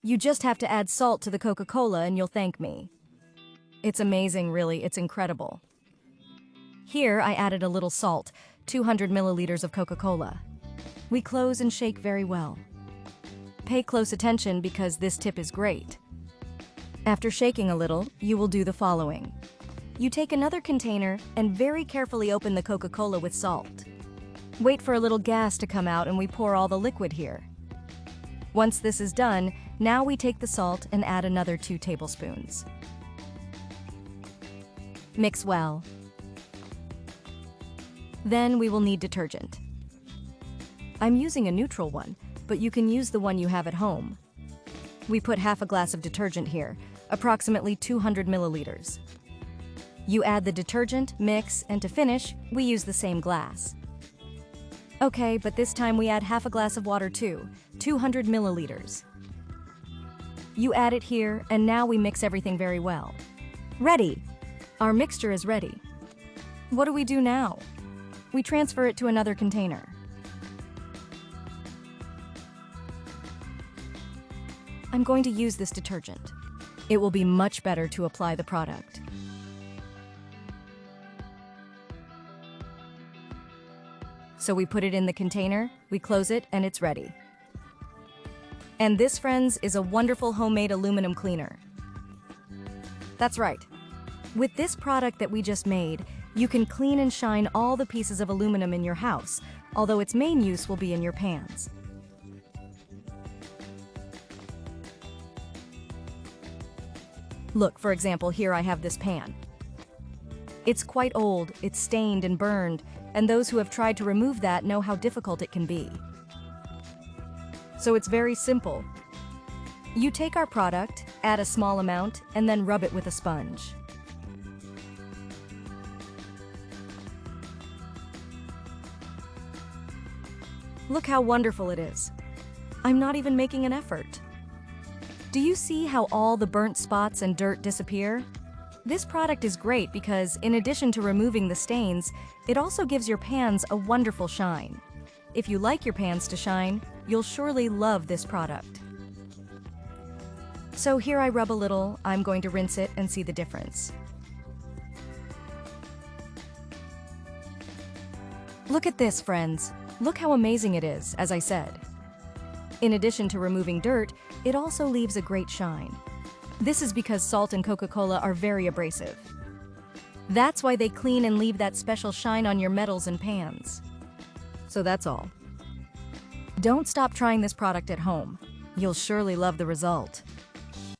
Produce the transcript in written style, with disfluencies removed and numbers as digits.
You just have to add salt to the Coca Cola and you'll thank me. It's amazing, really, it's incredible. Here I added a little salt, 200 milliliters of Coca Cola. We close and shake very well. Pay close attention because this tip is great. After shaking a little, you will do the following. You take another container and very carefully open the Coca Cola with salt. Wait for a little gas to come out and we pour all the liquid here. Once this is done, now we take the salt and add another 2 tablespoons. Mix well. Then we will need detergent. I'm using a neutral one, but you can use the one you have at home. We put half a glass of detergent here, approximately 200 milliliters. You add the detergent, mix, and to finish, we use the same glass. Okay, but this time we add half a glass of water too, 200 milliliters. You add it here, and now we mix everything very well. Ready! Our mixture is ready. What do we do now? We transfer it to another container. I'm going to use this detergent. It will be much better to apply the product. So we put it in the container, we close it, and it's ready. And this, friends, is a wonderful homemade aluminum cleaner. That's right. With this product that we just made, you can clean and shine all the pieces of aluminum in your house, although its main use will be in your pans. Look, for example, here I have this pan. It's quite old, it's stained and burned, and those who have tried to remove that know how difficult it can be. So it's very simple. You take our product, add a small amount, and then rub it with a sponge. Look how wonderful it is. I'm not even making an effort. Do you see how all the burnt spots and dirt disappear? This product is great because, in addition to removing the stains, it also gives your pans a wonderful shine. If you like your pans to shine, you'll surely love this product. So here I rub a little, I'm going to rinse it and see the difference. Look at this, friends. Look how amazing it is, as I said. In addition to removing dirt, it also leaves a great shine. This is because salt and Coca-Cola are very abrasive. That's why they clean and leave that special shine on your metals and pans. So that's all. Don't stop trying this product at home. You'll surely love the result.